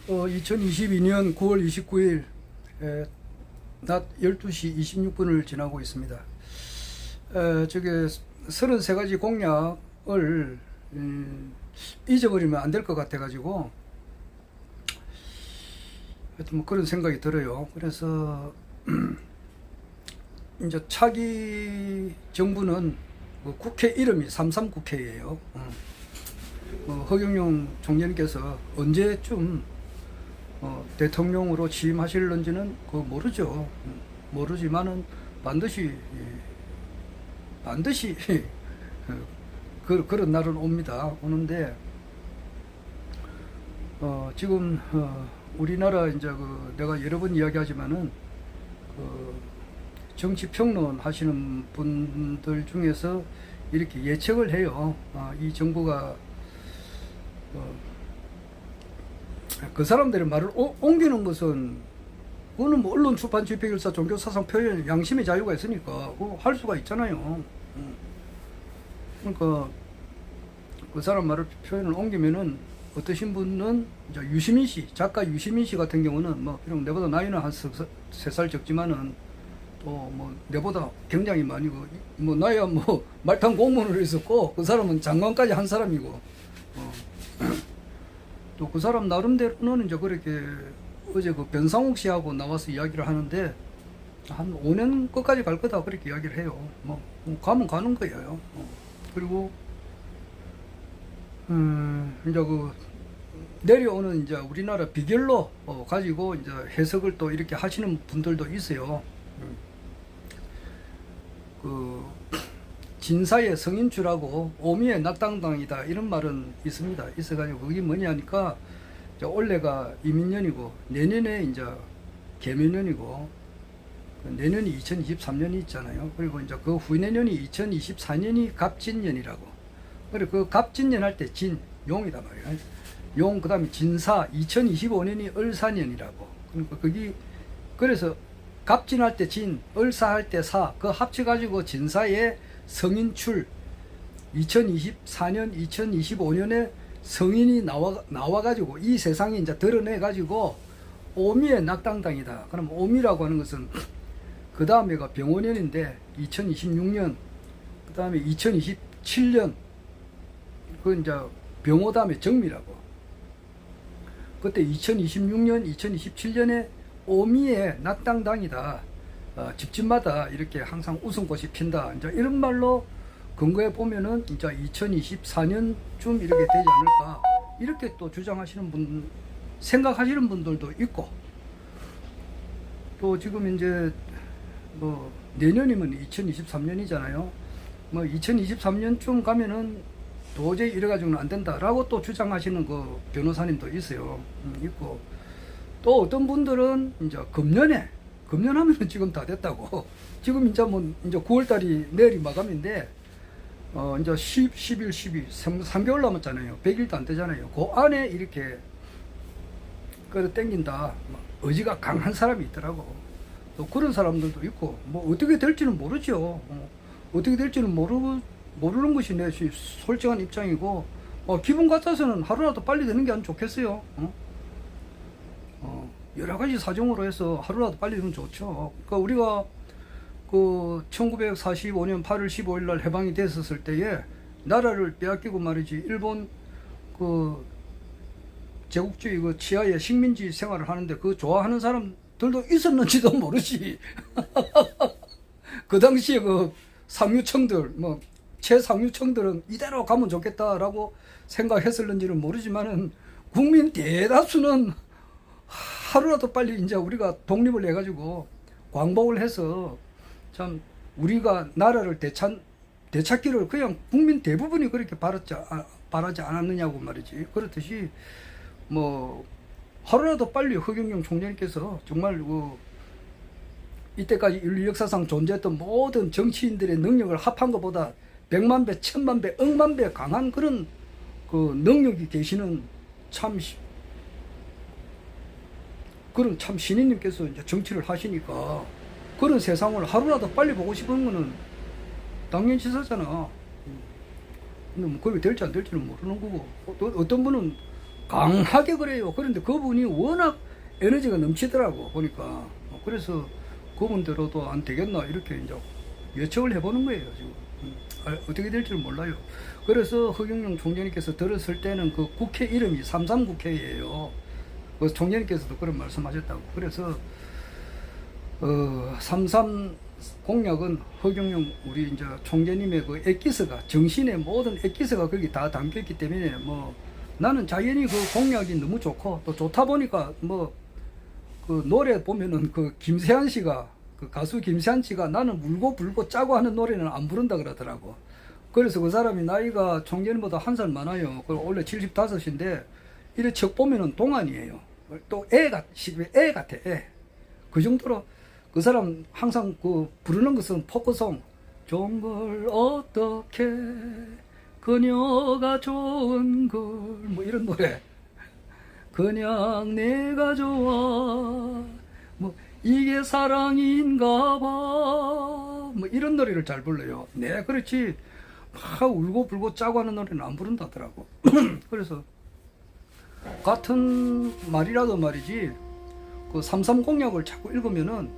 2022년 9월 29일 낮 12시 26분을 지나고 있습니다. 저게 33가지 공약을 잊어버리면 안 될 것 같아 가지고 하여튼 뭐 그런 생각이 들어요. 그래서 이제 차기 정부는 국회 이름이 33국회예요. 허경영 총재님께서 언제쯤 대통령으로 취임하실런지는 모르죠. 모르지만은 반드시 그런 날은 오는데 지금 우리나라 이제 내가 여러 번 이야기하지만은 정치 평론 하시는 분들 중에서 이렇게 예측을 해요. 이 정부가 그 사람들의 말을 옮기는 것은 그거는 뭐 언론, 출판, 집회, 결사, 종교, 사상, 표현, 양심의 자유가 있으니까 그거 할 수가 있잖아요. 그러니까 그 사람 말을 표현을 옮기면은 어떠신 분은 이제 유시민 씨, 작가 유시민 씨 같은 경우는 뭐 비록 내보다 나이는 한 3살 적지만은 또 뭐 내보다 굉장히 많이 뭐 나야 뭐 말탄 공무원을 했었고 그 사람은 장관까지 한 사람이고 또 그 사람 나름대로는 이제 그렇게 어제 그 변상욱 씨하고 나와서 이야기를 하는데 한 5년 끝까지 갈 거다 그렇게 이야기를 해요. 뭐 가면 가는 거예요. 그리고 이제 내려오는 이제 우리나라 비결로 가지고 이제 해석을 또 이렇게 하시는 분들도 있어요. 진사의 성인추라고 오미의 낙당당이다 이런 말은 있습니다. 있어가지고 그게 뭐냐 하니까 올해가 이민년이고 내년에 이제 개묘년이고 내년이 2023년이 있잖아요. 그리고 이제 그 후내년이 2024년이 갑진년이라고. 그리고 그 갑진년 할 때 진, 용이다 말이야. 용, 그 다음에 진사, 2025년이 을사년이라고. 그러니까 그래서 갑진할 때 진, 을사할 때 사, 그 합쳐가지고 진사의 성인출, 2024년, 2025년에 성인이 나와가지고 이 세상에 이제 드러내가지고 오미의 낙당당이다. 그럼 오미라고 하는 것은 그 다음에가 병원년인데 2026년, 그 다음에 2027년, 그 이제 병호 다음에 정미라고. 그때 2026년, 2027년에 오미의 낙당당이다. 집집마다 이렇게 항상 웃음꽃이 핀다. 이제 이런 말로 근거해 보면은 이제 2024년쯤 이렇게 되지 않을까. 이렇게 또 주장하시는 생각하시는 분들도 있고. 또 지금 이제 뭐 내년이면 2023년이잖아요. 뭐 2023년쯤 가면은 도저히 이래가지고는 안 된다라고 또 주장하시는 그 변호사님도 있어요. 있고. 또 어떤 분들은 이제 금년하면은 지금 다 됐다고. 지금 이제 이제 9월달이 내일이 마감인데, 이제 11, 12, 3개월 남았잖아요. 100일도 안 되잖아요. 그 안에 이렇게, 땡긴다. 의지가 강한 사람이 있더라고. 또 그런 사람들도 있고, 뭐 어떻게 될지는 모르죠. 어떻게 될지는 모르는 것이 내 솔직한 입장이고, 기분 같아서는 하루라도 빨리 되는 게 안 좋겠어요. 여러 가지 사정으로 해서 하루라도 빨리 되면 좋죠. 그러니까 우리가 1945년 8월 15일 날 해방이 됐었을 때에 나라를 빼앗기고 말이지 일본 제국주의 치하에 식민지 생활을 하는데 좋아하는 사람들도 있었는지도 모르지. 그 당시에 상류층들, 최상류층들은 이대로 가면 좋겠다라고 생각했을는지는 모르지만은 국민 대다수는 하루라도 빨리 이제 우리가 독립을 해가지고 광복을 해서 참 우리가 나라를 되찾기를 그냥 국민 대부분이 그렇게 바라지 않았느냐고 말이지. 그렇듯이 뭐 하루라도 빨리 허경영 총재님께서 정말 이때까지 인류 역사상 존재했던 모든 정치인들의 능력을 합한 것보다 100만 배, 1000만 배, 억만 배 강한 그런 능력이 계시는 그런 신인님께서 이제 정치를 하시니까 그런 세상을 하루라도 빨리 보고 싶은 거는 당연시사잖아. 근데 뭐 그게 될지 안 될지는 모르는 거고, 또 어떤 분은 강하게 그래요. 그런데 그분이 워낙 에너지가 넘치더라고 보니까. 그래서 그분대로도 안 되겠나 이렇게 이제 예측을 해보는 거예요 지금. 어떻게 될지는 몰라요. 그래서 허경영 총재님께서 들었을 때는 그 국회 이름이 삼삼국회예요. 그 총재님께서도 그런 말씀하셨다고. 그래서 삼삼 공약은 허경영 우리 이제 총재님의 그 엑기스가, 정신의 모든 엑기스가 거기 다 담겨있기 때문에 뭐 나는 자연히 그 공약이 너무 좋고, 또 좋다 보니까 뭐 그 노래 보면은 그 김세한 씨가, 그 가수 김세한 씨가 나는 울고 불고 짜고 하는 노래는 안 부른다 그러더라고. 그래서 그 사람이 나이가 총재님보다 한 살 많아요. 원래 75인데 이래 척 보면은 동안이에요. 또 애 같아, 애. 그 정도로 그 사람 항상 그 부르는 것은 포크송. 좋은 걸 어떻게 그녀가 좋은 걸, 뭐 이런 노래. 그냥 내가 좋아, 뭐 이게 사랑인가 봐, 뭐 이런 노래를 잘 불러요. 네, 그렇지 막 울고 불고 짜고 하는 노래는 안 부른다더라고. 그래서 같은 말이라도 말이지, 그 삼삼 공약을 자꾸 읽으면은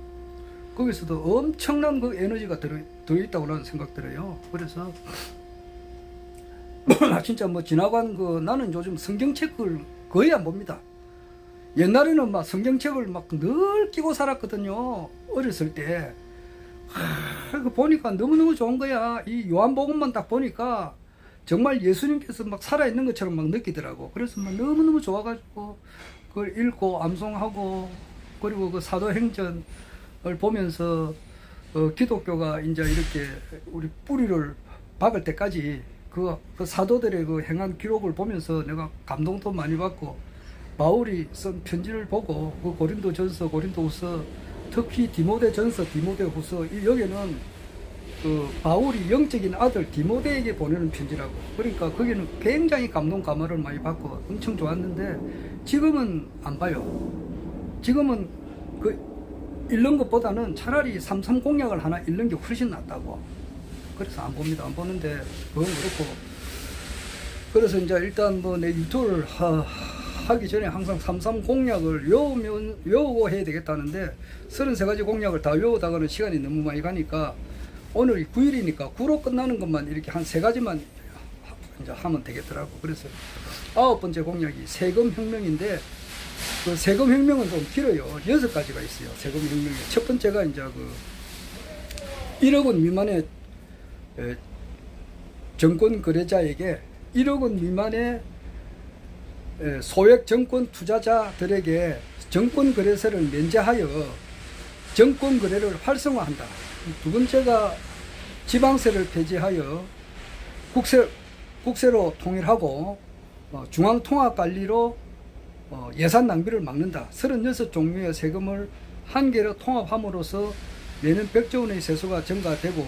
거기서도 엄청난 그 에너지가 들어있다고 나는 생각 들어요. 그래서 진짜 뭐 지나간 그, 나는 요즘 성경책을 거의 안 봅니다. 옛날에는 막 성경책을 막 늘 끼고 살았거든요. 어렸을 때. 그 보니까 너무너무 좋은 거야. 이 요한복음만 딱 보니까 정말 예수님께서 막 살아있는 것처럼 막 느끼더라고. 그래서 막 너무너무 좋아가지고 그걸 읽고 암송하고, 그리고 그 사도행전을 보면서 기독교가 이제 이렇게 우리 뿌리를 박을 때까지 그 사도들의 그 행한 기록을 보면서 내가 감동도 많이 받고, 바울이 쓴 편지를 보고 그 고린도전서, 고린도후서, 특히 디모데전서, 디모데후서, 여기는 그 바울이 영적인 아들 디모데에게 보내는 편지라고. 그러니까 거기는 굉장히 감동 감화를 많이 받고 엄청 좋았는데 지금은 안 봐요. 지금은 그 읽는 것보다는 차라리 삼삼 공약을 하나 읽는 게 훨씬 낫다고. 그래서 안 봅니다. 안 보는데 그건 그렇고. 그래서 이제 일단 뭐 내 유튜브를 하기 전에 항상 삼삼 공약을 외우고 해야 되겠다는데 33가지 공약을 다 외우다가는 시간이 너무 많이 가니까 오늘이 9일이니까 9로 끝나는 것만 이렇게 한 3가지만 이제 하면 되겠더라고. 그래서 9번째 공약이 세금혁명인데, 그 세금혁명은 좀 길어요. 6가지가 있어요. 세금혁명이. 첫 번째가 이제 그 1억 원 미만의 정권 거래자에게 1억 원 미만의 소액 정권 투자자들에게 정권 거래세를 면제하여 정권 거래를 활성화한다. 두 번째가 지방세를 폐지하여 국세로 통일하고 중앙통합관리로 예산 낭비를 막는다. 36종류의 세금을 한 개로 통합함으로써 내년 100조 원의 세수가 증가되고,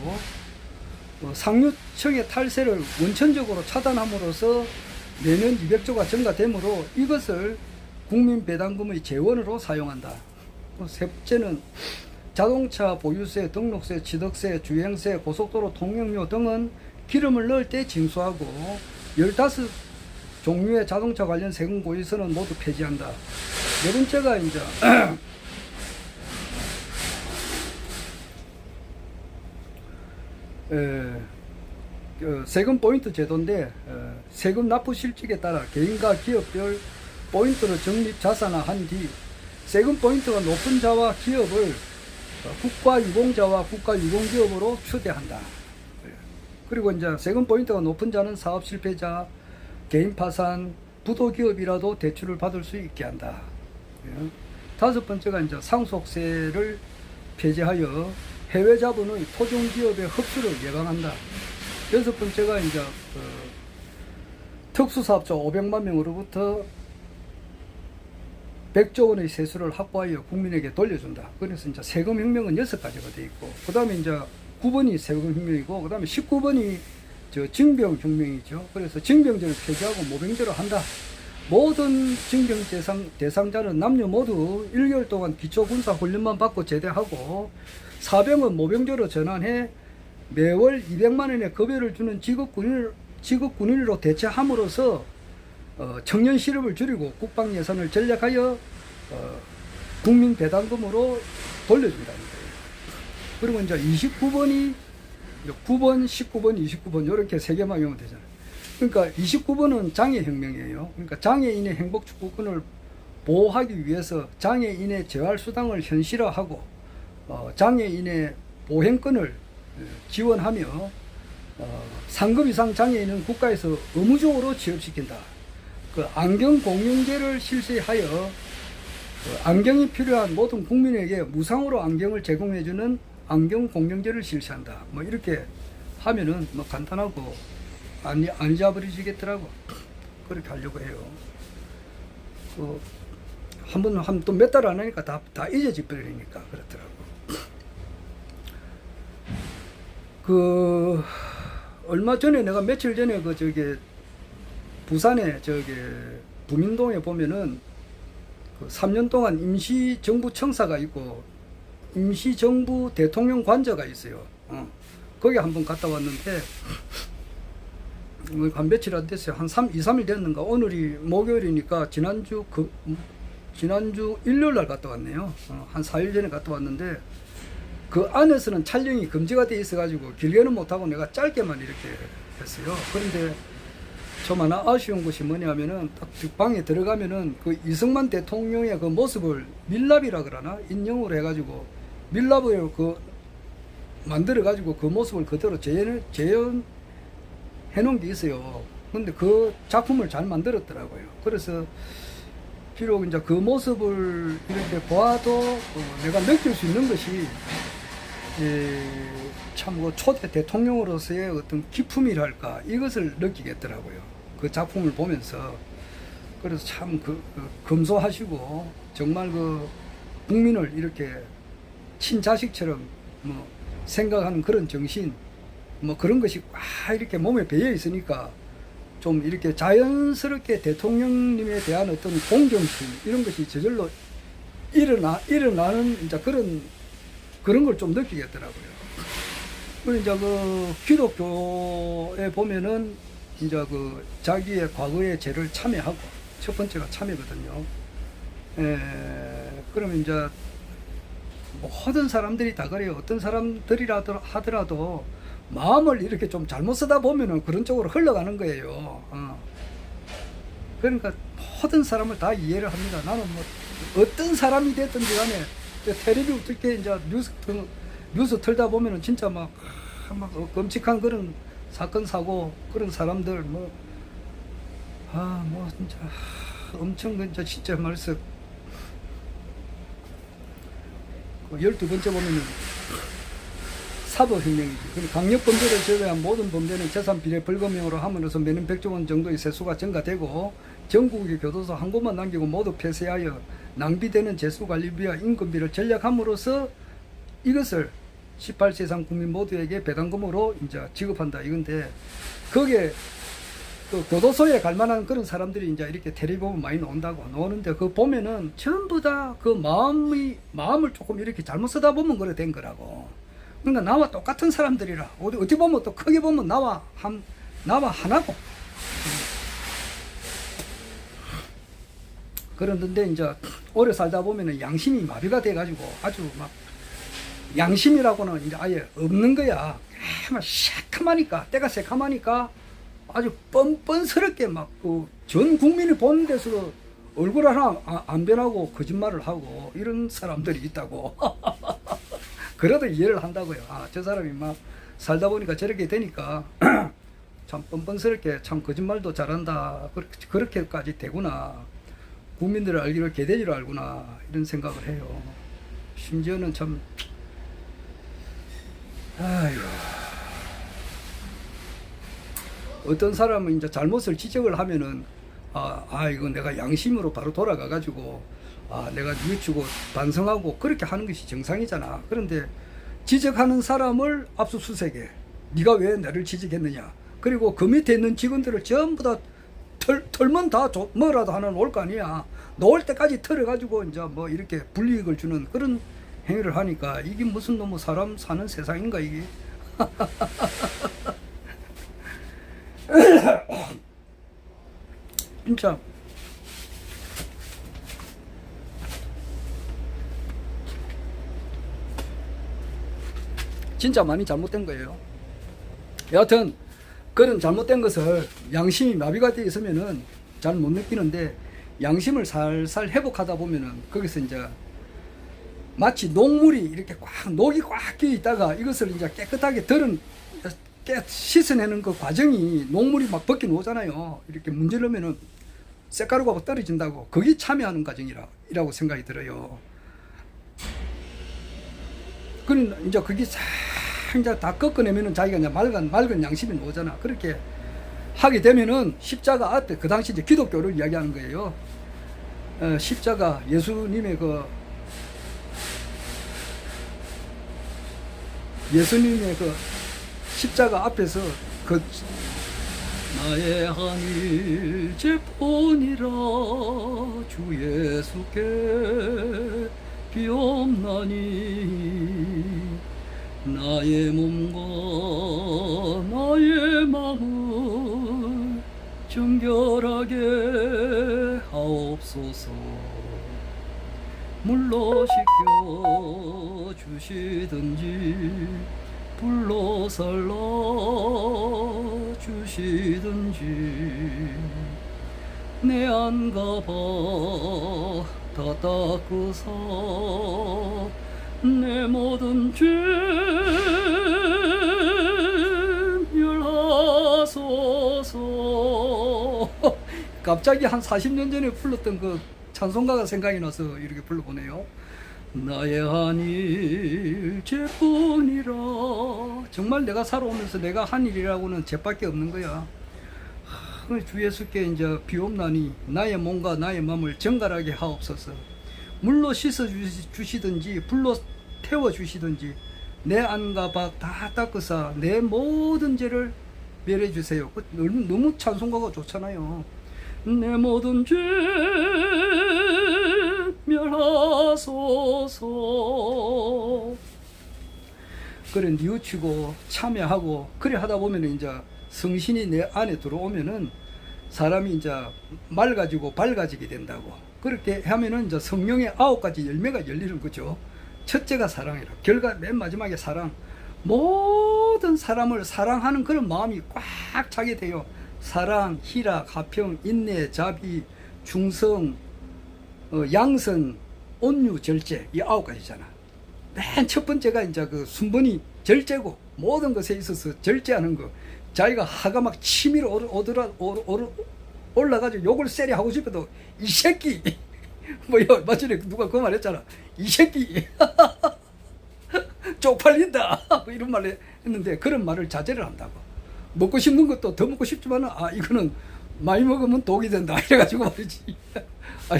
상류층의 탈세를 원천적으로 차단함으로써 내년 200조가 증가되므로 이것을 국민 배당금의 재원으로 사용한다. 세 번째는 자동차 보유세, 등록세, 취득세, 주행세, 고속도로 통행료 등은 기름을 넣을 때 징수하고 15종류의 자동차 관련 세금 고유세는 모두 폐지한다. 네 번째가 이제 세금 포인트 제도인데, 세금 납부 실직에 따라 개인과 기업별 포인트를 적립 자산화한 뒤 세금 포인트가 높은 자와 기업을 국가 유공자와 국가 유공기업으로 추대한다. 그리고 이제 세금 포인트가 높은 자는 사업 실패자, 개인 파산, 부도 기업이라도 대출을 받을 수 있게 한다. 다섯 번째가 이제 상속세를 폐지하여 해외 자본의 토종 기업의 흡수를 예방한다. 여섯 번째가 이제 특수사업자 500만 명으로부터 100조 원의 세수를 확보하여 국민에게 돌려준다. 그래서 이제 세금혁명은 6가지가 되어 있고, 그 다음에 이제 9번이 세금혁명이고, 그 다음에 19번이 징병혁명이죠. 그래서 징병제를 폐지하고 모병제로 한다. 모든 징병 대상자는 남녀 모두 1개월 동안 기초군사훈련만 받고 제대하고, 사병은 모병제로 전환해 매월 200만 원의 급여를 주는 직업군인으로 대체함으로써 청년 실업을 줄이고 국방 예산을 전략하여 국민 배당금으로 돌려준다는 거예요. 그리고 이제 29번이 9번, 19번, 29번 이렇게 세 개만 외우면 되잖아요. 그러니까 29번은 장애혁명이에요. 그러니까 장애인의 행복 추구권을 보호하기 위해서 장애인의 재활수당을 현실화하고 장애인의 보행권을 지원하며 상급 이상 장애인은 국가에서 의무적으로 취업시킨다. 그 안경 공용제를 실시하여 안경이 필요한 모든 국민에게 무상으로 안경을 제공해주는 안경 공용제를 실시한다. 뭐 이렇게 하면은 뭐 간단하고 안 잊어버리시겠더라고. 그렇게 하려고 해요. 한번 하면 또 몇 달 안 하니까 다 잊어져 버리니까 그렇더라고. 얼마 전에 내가 며칠 전에 부산에 부민동에 보면은 3년 동안 임시정부 청사가 있고 임시정부 대통령 관저가 있어요. 거기 한번 갔다 왔는데 한 며칠 안 됐어요. 한 2, 3일 됐는가. 오늘이 목요일이니까 지난주 일요일 날 갔다 왔네요. 한 4일 전에 갔다 왔는데 그 안에서는 촬영이 금지가 돼 있어가지고 길게는 못하고 내가 짧게만 이렇게 했어요. 그런데 좀 하나 아쉬운 것이 뭐냐면은 딱 방에 들어가면은 그 이승만 대통령의 그 모습을 밀랍이라 그러나 인형으로 해가지고 밀랍을 만들어가지고 그 모습을 그대로 재현해 놓은 게 있어요. 근데 그 작품을 잘 만들었더라고요. 그래서 비록 이제 그 모습을 이렇게 봐도 내가 느낄 수 있는 것이 참 초대 대통령으로서의 어떤 기품이랄까 이것을 느끼겠더라고요. 그 작품을 보면서. 그래서 참 검소하시고 정말 국민을 이렇게 친자식처럼 생각하는 그런 정신 그런 것이 이렇게 몸에 배어 있으니까 좀 이렇게 자연스럽게 대통령님에 대한 어떤 공경심 이런 것이 저절로 일어나는 이제 그런 걸 좀 느끼겠더라고요. 그리고 이제 기독교에 보면은 이제 자기의 과거의 죄를 참회하고 첫 번째가 참회거든요. 그러면 이제 모든 사람들이 다 그래요. 어떤 사람들이라도 하더라도 마음을 이렇게 좀 잘못 쓰다 보면은 그런 쪽으로 흘러가는 거예요. 그러니까 모든 사람을 다 이해를 합니다. 나는 어떤 사람이 됐든지 간에 텔레비 어떻게 이제 뉴스 틀다 보면은 진짜 막 끔찍한 그런 사건 사고 그런 사람들 진짜 엄청 진짜 말씀 12번째 보면은 사법혁명이지. 강력범죄를 제외한 모든 범죄는 재산 비례 벌금형으로 함으로써 매년 100조 원 정도의 세수가 증가되고 전국의 교도소 한 곳만 남기고 모두 폐쇄하여 낭비되는 재수관리비와 인건비를 전략함으로써 이것을 18세 이상 국민 모두에게 배당금으로 이제 지급한다 이건데 거기에 교도소에 갈 만한 그런 사람들이 이제 이렇게 텔레비 보면 많이 나오는데 보면은 전부 다 마음을 조금 이렇게 잘못 쓰다 보면 그래 된 거라고. 그러니까 나와 똑같은 사람들이라 어디 보면 또 크게 보면 나와 하나고 그런데 이제 오래 살다 보면은 양심이 마비가 돼가지고 아주 양심이라고는 이제 아예 없는 거야. 새카마니까 때가 새카마니까 아주 뻔뻔스럽게 전 국민이 보는 데서 얼굴 하나 안 변하고 거짓말을 하고 이런 사람들이 있다고. 그래도 이해를 한다고요. 저 사람이 살다 보니까 저렇게 되니까 참 뻔뻔스럽게 참 거짓말도 잘한다. 그렇게까지 되구나. 국민들을 알기를 개돼지로 알구나. 이런 생각을 해요. 심지어는 참 어떤 사람은 이제 잘못을 지적을 하면은 이건 내가 양심으로 바로 돌아가가지고 내가 뉘우치고 반성하고 그렇게 하는 것이 정상이잖아. 그런데 지적하는 사람을 압수수색해. 네가 왜 나를 지적했느냐. 그리고 그 밑에 있는 직원들을 전부 다 털면 다 뭐라도 하나 놓을 거 아니야. 놓을 때까지 털어가지고 이제 이렇게 불이익을 주는 그런 행위를 하니까 이게 무슨 놈의 사람 사는 세상인가 이게. 진짜 진짜 많이 잘못된 거예요. 여하튼 그런 잘못된 것을 양심이 마비가 되어 있으면은 잘 못 느끼는데, 양심을 살살 회복하다 보면은 거기서 이제 마치 녹물이 이렇게 녹이 꽉 끼어 있다가 이것을 이제 깨끗하게 씻어내는 그 과정이, 녹물이 막 벗겨 놓잖아요. 이렇게 문지르면은 쇳가루가 떨어진다고. 그게 참여하는 과정이라고 생각이 들어요. 그럼 이제 그게 싹 이제 다 꺾어내면은 자기가 이제 맑은 양심이 나오잖아. 그렇게 하게 되면은 십자가 앞에, 그 당시 이제 기독교를 이야기하는 거예요. 십자가, 예수님의 십자가 앞에서 나의 한 일제뿐이라 주 예수께 비옵나니 나의 몸과 나의 마음을 정결하게 하옵소서. 물로 씻겨 주시든지 불로 살라 주시든지 내 안가봐 다 닦으사 내 모든 죄 멸하소서. 갑자기 한 40년 전에 불렀던 그 찬송가가 생각이 나서 이렇게 불러보네요. 나의 한 일죄뿐이라. 정말 내가 살아오면서 내가 한 일이라고는 죄밖에 없는 거야. 주 예수께 이제 비옵나니 나의 몸과 나의 마음을 정갈하게 하옵소서. 물로 씻어 주시든지 불로 태워 주시든지 내 안과 밖 다 닦으사 내 모든 죄를 멸해 주세요. 너무 찬송가가 좋잖아요. 내 모든 죄 멸하소서. 그래 뉘우치고 참여하고 그래 하다 보면 이제 성신이 내 안에 들어오면은 사람이 이제 맑아지고 밝아지게 된다고. 그렇게 하면은 이제 성령의 9가지 열매가 열리는 거죠. 첫째가 사랑이라. 결과 맨 마지막에 사랑. 모든 사람을 사랑하는 그런 마음이 꽉 차게 돼요. 사랑, 희락, 화평, 인내, 자비, 중성, 양선, 온유, 절제. 이 9가지잖아. 맨 첫 번째가 이제 그 순번이 절제고, 모든 것에 있어서 절제하는 거. 자기가 하가 막 치밀어 올라가지고 욕을 세게 하고 싶어도 이 새끼 뭐야, 마침내 누가 그 말 했잖아. 이 새끼 쪽팔린다 뭐 이런 말 했는데, 그런 말을 자제를 한다고. 먹고 싶는 것도 더 먹고 싶지만 이거는 많이 먹으면 독이 된다 이래가지고 말이지.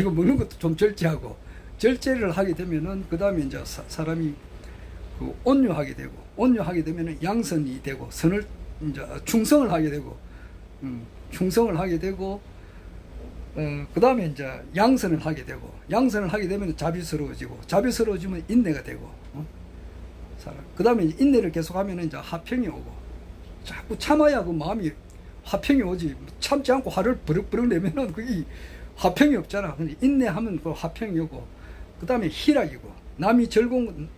이거 먹는 것도 좀 절제하고. 절제를 하게 되면은 그 다음에 이제 사람이 그 온유하게 되면은 양선이 되고, 선을 이제 충성을 하게 되고, 그 다음에 이제 양선을 하게 되면 자비스러워지면 인내가 되고, 그 다음에 인내를 계속하면 이제 화평이 오고, 자꾸 참아야 그 마음이 화평이 오지. 참지 않고 화를 버럭버럭 내면은 그게 화평이 없잖아. 근데 인내하면 그 화평이 오고, 그 다음에 희락이고, 남이 즐거운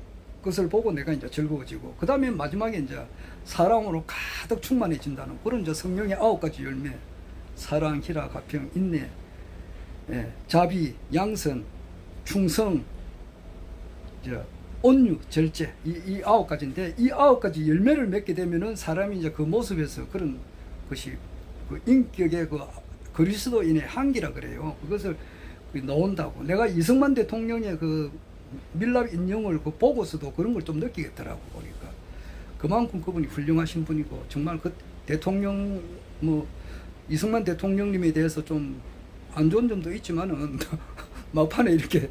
것을 보고 내가 이제 즐거워지고, 그 다음에 마지막에 이제 사랑으로 가득 충만해진다는 그런 이제 성령의 9가지 열매. 사랑, 희락, 화평, 인내, 자비, 양선, 충성, 온유, 절제. 이 9가지인데, 이 9가지 열매를 맺게 되면은 사람이 이제 그 모습에서 그런 것이 그 인격의 그 그리스도인의 향기라 그래요. 그것을 나온다고. 내가 이승만 대통령의 그 밀랍 인형을 그 보고서도 그런 걸 좀 느끼겠더라고, 보니까. 그만큼 그분이 훌륭하신 분이고, 정말 그 대통령, 이승만 대통령님에 대해서 좀 안 좋은 점도 있지만은, 막판에 이렇게,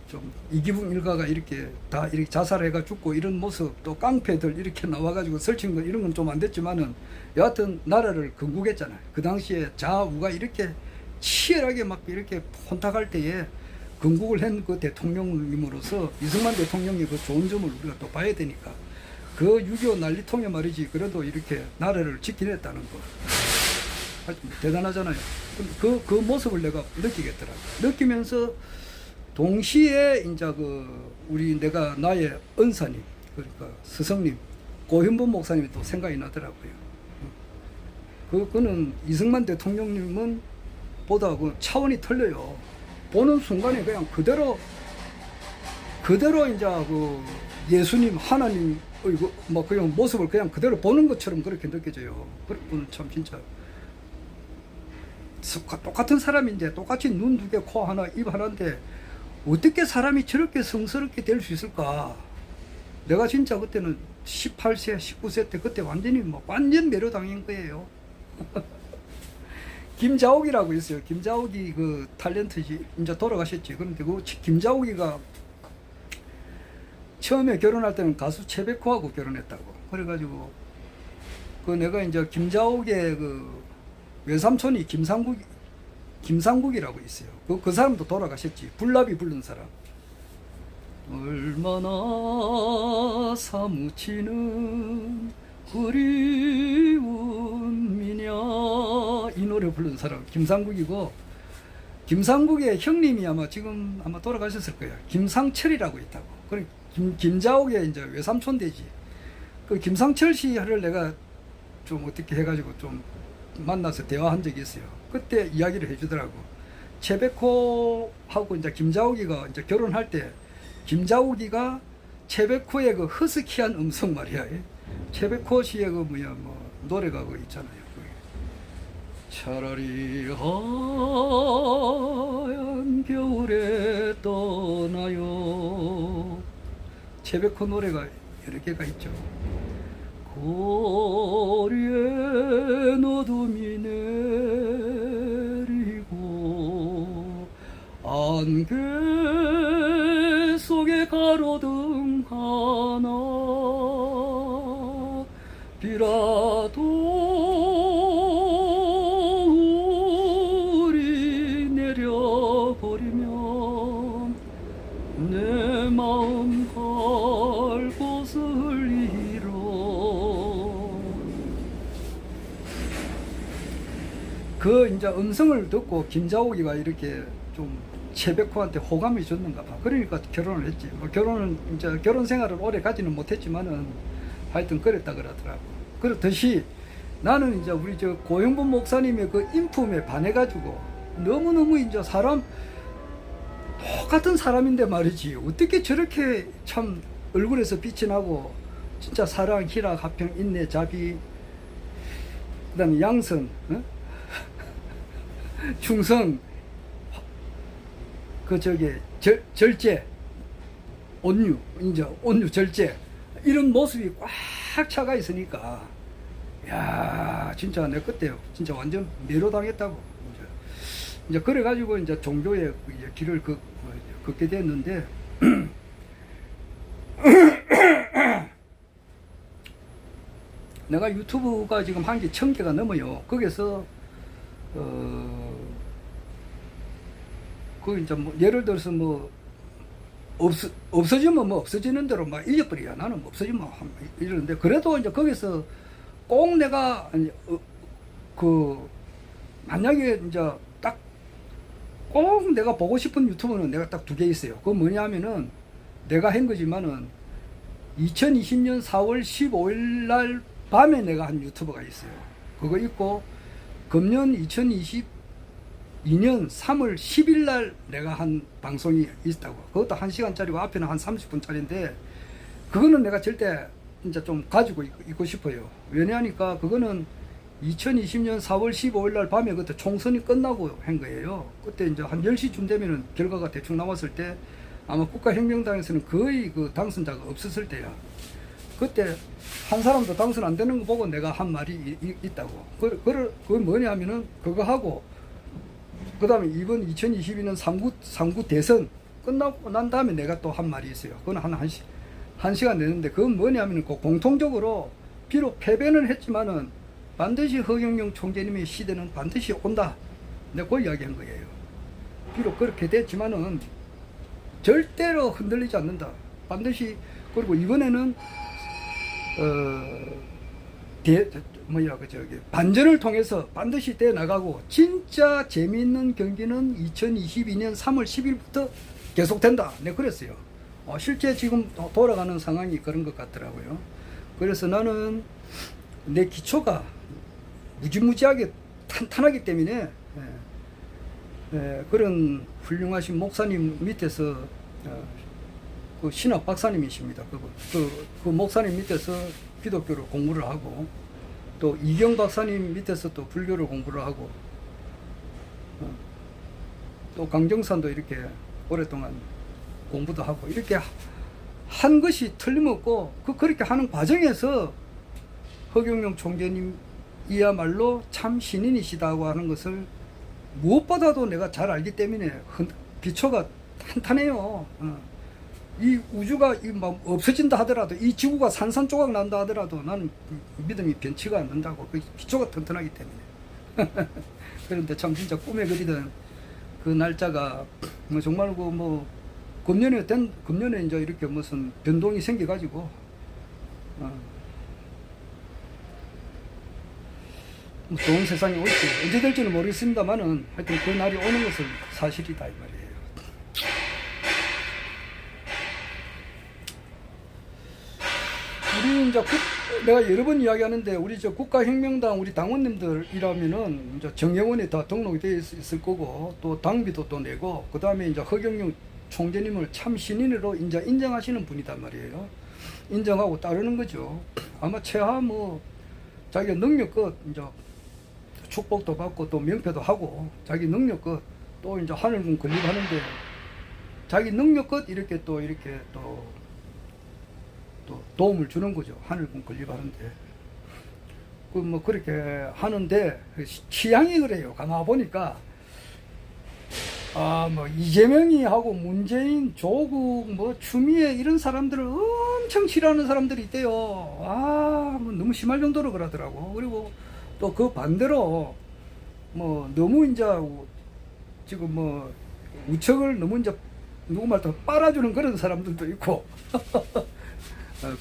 좀 이기붕 일가가 이렇게 다 이렇게 자살해가 죽고 이런 모습, 또 깡패들 이렇게 나와가지고 설친 거 이런 건 좀 안 됐지만은, 여하튼 나라를 건국했잖아요. 그 당시에 좌우가 이렇게 치열하게 막 이렇게 혼탁할 때에 건국을 한 그 대통령님으로서 이승만 대통령의 그 좋은 점을 우리가 또 봐야 되니까, 그 6.25 난리통에 말이지, 그래도 이렇게 나라를 지켜냈다는 거. 대단하잖아요. 그 모습을 내가 느끼겠더라고. 느끼면서 동시에 이제 내가 나의 은사님, 그러니까 스승님, 고현범 목사님이 또 생각이 나더라고요. 그는 이승만 대통령님은 보다 차원이 틀려요. 보는 순간에 그냥 그대로 이제 예수님, 하나님, 뭐 그냥 모습을 그냥 그대로 보는 것처럼 그렇게 느껴져요. 그분은 참 진짜 똑같은 사람인데, 똑같이 눈 두 개, 코 하나, 입 하나인데 어떻게 사람이 저렇게 성스럽게 될 수 있을까? 내가 진짜 그때는 18세, 19세 때 그때 완전 매료당한 거예요. 김자옥이라고 있어요. 김자옥이 그 탤런트지, 이제 돌아가셨지. 그런데 김자옥이가 처음에 결혼할 때는 가수 최백호하고 결혼했다고. 그래가지고 내가 이제 김자옥의 외삼촌이 김상국이라고 있어요. 그 사람도 돌아가셨지. 불나비 부른 사람. 얼마나 사무치는 그리운 미냐, 이 노래 부른 사람 김상국이고, 김상국의 형님이 지금 돌아가셨을 거예요. 김상철이라고 있다고. 그래 김자옥의 이제 외삼촌 되지. 그 김상철 씨를 내가 좀 어떻게 해가지고 좀 만나서 대화한 적이 있어요. 그때 이야기를 해주더라고. 최백호하고 이제 김자옥이가 이제 결혼할 때, 김자옥이가 최백호의 그 허스키한 음성 말이야. 최백호 씨의 노래가 있잖아요. 차라리 하얀 겨울에 떠나요. 최백호 노래가 여러 개가 있죠. 거리에 어둠이 내리고 안개 속에 가로등 하나, 비라도 우리 내려버리면 내 마음 갈 곳을 잃어. 이제 음성을 듣고 김자옥이가 이렇게 좀 최백호한테 호감이 줬는가 봐. 그러니까 결혼을 했지. 결혼은 이제 결혼 생활을 오래 가지는 못했지만은 하여튼 그랬다 그러더라고. 그렇듯이 나는 이제 우리 고영범 목사님의 그 인품에 반해가지고 너무너무 이제 똑같은 사람인데 말이지, 어떻게 저렇게 참 얼굴에서 빛이 나고, 진짜 사랑, 희락, 화평, 인내, 자비, 그 다음에 양선, 충성, 절제, 온유, 절제, 이런 모습이 꽉 차가 있으니까, 야, 진짜 내 그때요. 진짜 완전 매료당했다고. 이제 그래가지고 이제 종교의 길을 걷게 됐는데, 내가 유튜브가 지금 한 게 1000개가 넘어요. 거기서 이제 예를 들어서 없어지면 없어지는 대로 잊어버려. 나는 없어지면 이러는데, 그래도 이제 거기서 꼭 내가 만약에 이제 딱 꼭 내가 보고 싶은 유튜브는 내가 딱 2개 있어요. 그거 뭐냐면은 내가 한 거지만은 2020년 4월 15일 날 밤에 내가 한 유튜브가 있어요. 그거 있고, 금년 2022년 3월 10일 날 내가 한 방송이 있다고. 그것도 1시간짜리고 앞에는 한 30분짜리인데, 그거는 내가 절대 진짜 좀 가지고 있고 싶어요. 왜냐하니까 그거는 2020년 4월 15일 날 밤에 그때 총선이 끝나고 한 거예요. 그때 이제 한 10시쯤 되면은 결과가 대충 나왔을 때, 아마 국가혁명당에서는 거의 당선자가 없었을 때야. 그때 한 사람도 당선 안 되는 거 보고 내가 한 말이 있다고. 그건 뭐냐면은 그거 하고, 그 다음에 이번 2022년 3구 대선 끝나고 난 다음에 내가 또 한 말이 있어요. 그건 한 시간 되는데, 그건 뭐냐면은 공통적으로 비록 패배는 했지만은 반드시 허경영 총재님의 시대는 반드시 온다. 내가 그 이야기 한 거예요. 비록 그렇게 됐지만은 절대로 흔들리지 않는다. 반드시. 그리고 이번에는 반전을 통해서 반드시 돼 나가고, 진짜 재미있는 경기는 2022년 3월 10일부터 계속된다. 네, 그랬어요. 실제 지금 돌아가는 상황이 그런 것 같더라고요. 그래서 나는 내 기초가 무지무지하게 탄탄하기 때문에 그런 훌륭하신 목사님 밑에서 그 신학 박사님이십니다. 그 목사님 밑에서 기독교를 공부를 하고, 또 이경 박사님 밑에서 또 불교를 공부를 하고, 또 강정산도 이렇게 오랫동안 공부도 하고, 이렇게 한 것이 틀림없고, 그렇게 하는 과정에서 허경영 총재님이야말로 참 신인이시다고 하는 것을 무엇보다도 내가 잘 알기 때문에 기초가 탄탄해요. 이 우주가 없어진다 하더라도, 이 지구가 산산조각 난다 하더라도 나는 믿음이 변치가 않는다고. 그 기초가 튼튼하기 때문에. 그런데 참 진짜 꿈에 그리던 그 날짜가 정말 금년에 이제 이렇게 무슨 변동이 생겨가지고 좋은 세상이 올지 언제 될지는 모르겠습니다만은, 하여튼 그 날이 오는 것은 사실이다 이 말이에요. 우리 이제 내가 여러 번 이야기하는데, 우리 국가혁명당 우리 당원님들이라면은 이제 정예원에 다 등록이 되어 있을 거고, 또 당비도 또 내고, 그 다음에 이제 허경영 총재님을 참 신인으로 이제 인정하시는 분이단 말이에요. 인정하고 따르는 거죠. 아마 최하 자기가 능력껏 이제 축복도 받고 또 명패도 하고, 자기 능력껏 또 이제 하늘군 건립하는데, 자기 능력껏 이렇게 또 도움을 주는 거죠. 하늘군 건립하는데. 그렇게 하는데, 취향이 그래요. 가만 보니까, 이재명이 하고 문재인, 조국, 추미애 이런 사람들을 엄청 싫어하는 사람들이 있대요. 너무 심할 정도로 그러더라고. 그리고 또 그 반대로, 너무 이제, 지금 우척을 너무 이제, 누구 말도 빨아주는 그런 사람들도 있고.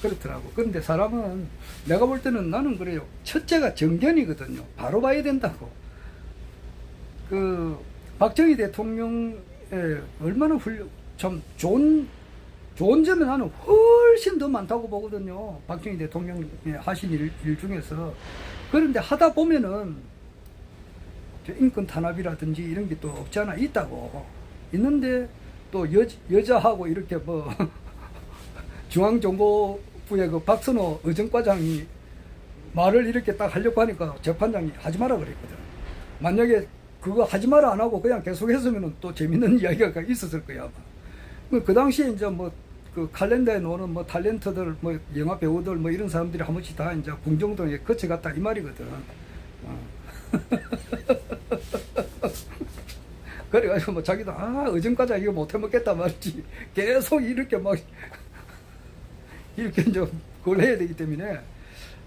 그렇더라고. 그런데 사람은, 내가 볼 때는 나는 그래요. 첫째가 정견이거든요. 바로 봐야 된다고. 박정희 대통령의 얼마나 참 좋은 점이 나는 훨씬 더 많다고 보거든요. 박정희 대통령이 하신 일 중에서. 그런데 하다 보면은 인권 탄압이라든지 이런 게 또 없지 않아 있다고. 있는데 또 여자하고 이렇게 중앙정보부의 그 박선호 의정과장이 말을 이렇게 딱 하려고 하니까 재판장이 하지 마라 그랬거든. 만약에 그거 하지 마라 안 하고 그냥 계속 했으면 또 재밌는 이야기가 있었을 거야. 그 당시에 이제 그 칼렌더에 노는 탤런트들, 영화 배우들, 이런 사람들이 한 번씩 다 이제 궁정동에 거쳐갔다 이 말이거든. 그래가지고 자기도 의정과장 이거 못 해먹겠다 말이지. 계속 이렇게 이렇게 이제 그걸 해야 되기 때문에,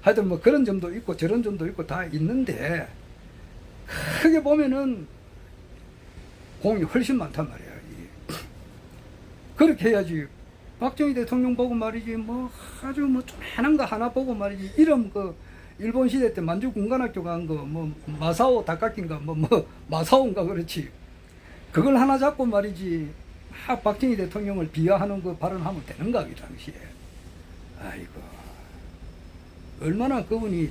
하여튼 그런 점도 있고 저런 점도 있고 다 있는데, 크게 보면은 공이 훨씬 많단 말이야. 그렇게 해야지. 박정희 대통령 보고 말이지, 아주 조그만한 거 하나 보고 말이지, 이름 일본 시대 때 만주 군관학교 간 거, 마사오 다카키인가, 마사오인가 그렇지. 그걸 하나 잡고 말이지, 박정희 대통령을 비하하는 거 발언하면 되는가, 그 당시에. 아이고. 얼마나 그분이,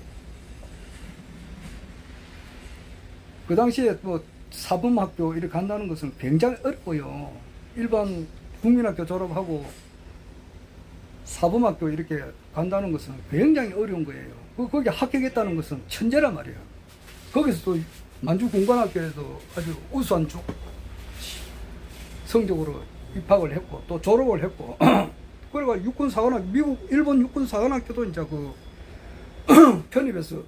그 당시에 사범학교 이렇게 간다는 것은 굉장히 어렵고요. 일반 국민학교 졸업하고 사범학교 이렇게 간다는 것은 굉장히 어려운 거예요. 거기 합격했다는 것은 천재란 말이에요. 거기서 또 만주공관학교에도 아주 우수한 성적으로 입학을 했고 또 졸업을 했고 그래가 육군사관학교, 일본 육군사관학교도 이제 편입해서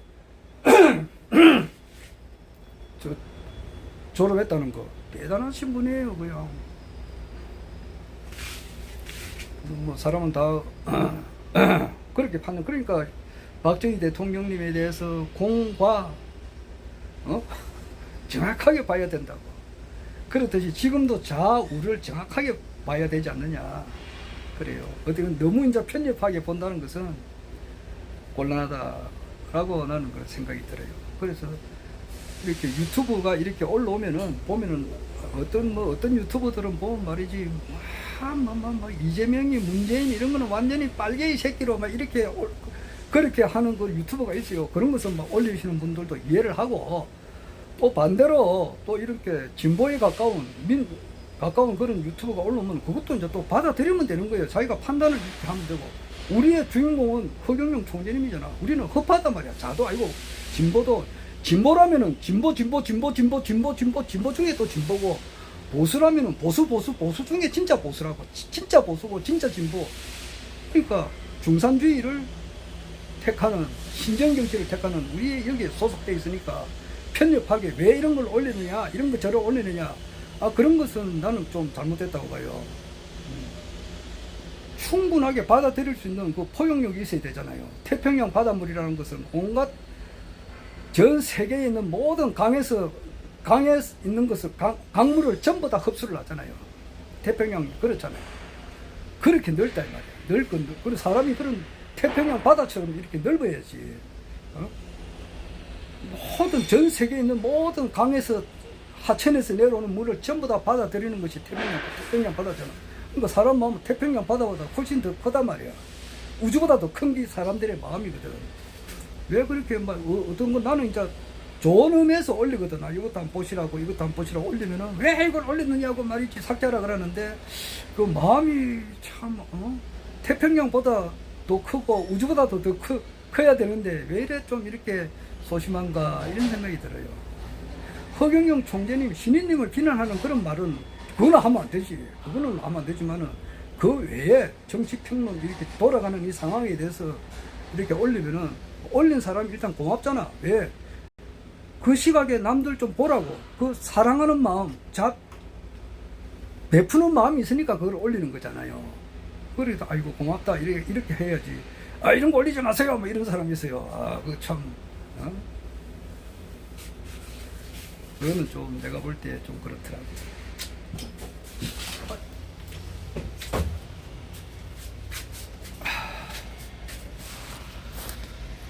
졸업했다는 거 대단하신 분이에요. 그냥 사람은 다 그렇게 판단. 그러니까 박정희 대통령님에 대해서 공과 정확하게 봐야 된다고. 그렇듯이 지금도 좌우를 정확하게 봐야 되지 않느냐. 그래요. 어떻게 너무 이제 편협하게 본다는 것은 곤란하다. 라고 나는 그 생각이 들어요. 그래서 이렇게 유튜브가 이렇게 올라오면은 보면은 어떤 유튜버들은 보면 말이지 막 이재명이 문재인 이런 거는 완전히 빨개이 새끼로 막 이렇게 그렇게 하는 그 유튜버가 있어요. 그런 것을 막 올리시는 분들도 이해를 하고 또 반대로 또 이렇게 진보에 가까운 그런 유튜버가 올라오면 그것도 이제 또 받아들이면 되는 거예요. 자기가 판단을 이렇게 하면 되고 우리의 주인공은 허경영 총재님이잖아. 우리는 허파단 말이야. 자도 아니고 진보도 진보라면은 진보 중에 또 진보고 보수라면은 보수 중에 진짜 보수라고 진짜 보수고 진짜 진보. 그러니까 중산주의를 택하는 신정정치를 택하는 우리 여기에 소속돼 있으니까 편협하게 왜 이런 걸 올리느냐 이런 거 저를 올리느냐 그런 것은 나는 좀 잘못됐다고 봐요. 충분하게 받아들일 수 있는 그 포용력이 있어야 되잖아요. 태평양 바닷물이라는 것은 온갖 전 세계에 있는 모든 강에 있는 것을 강물을 전부 다 흡수를 하잖아요. 태평양이 그렇잖아요. 그렇게 넓다 이 말이야. 그리고 사람이 그런 태평양 바다처럼 이렇게 넓어야지. 모든 전 세계에 있는 모든 강에서 하천에서 내려오는 물을 전부 다 받아들이는 것이 태평양 바다잖아. 그러니까 사람 마음은 태평양 바다보다 훨씬 더 크단 말이야. 우주보다 더 큰 게 사람들의 마음이거든. 왜 그렇게 막 어떤 건 나는 이제 좋은 의미에서 올리거든. 이것도 한번 보시라고 이것도 한번 보시라고 올리면은 왜 이걸 올렸느냐고 말이지 삭제하라 그러는데 그 마음이 참 태평양보다 더 크고 우주보다도 더 커야 되는데 왜 이래 좀 이렇게 소심한가 이런 생각이 들어요. 허경영 총재님 신인님을 비난하는 그런 말은 그거는 하면 안 되지. 그거는 하면 안 되지만은 그 외에 정치평론 이렇게 돌아가는 이 상황에 대해서 이렇게 올리면은 올린 사람이 일단 고맙잖아. 왜? 그 시각에 남들 좀 보라고. 그 사랑하는 마음, 베푸는 마음이 있으니까 그걸 올리는 거잖아요. 그래도 아이고 고맙다 이렇게 해야지. 이런 거 올리지 마세요. 뭐 이런 사람이 있어요. 그 참. 그거는 좀 내가 볼 때 좀 그렇더라고요.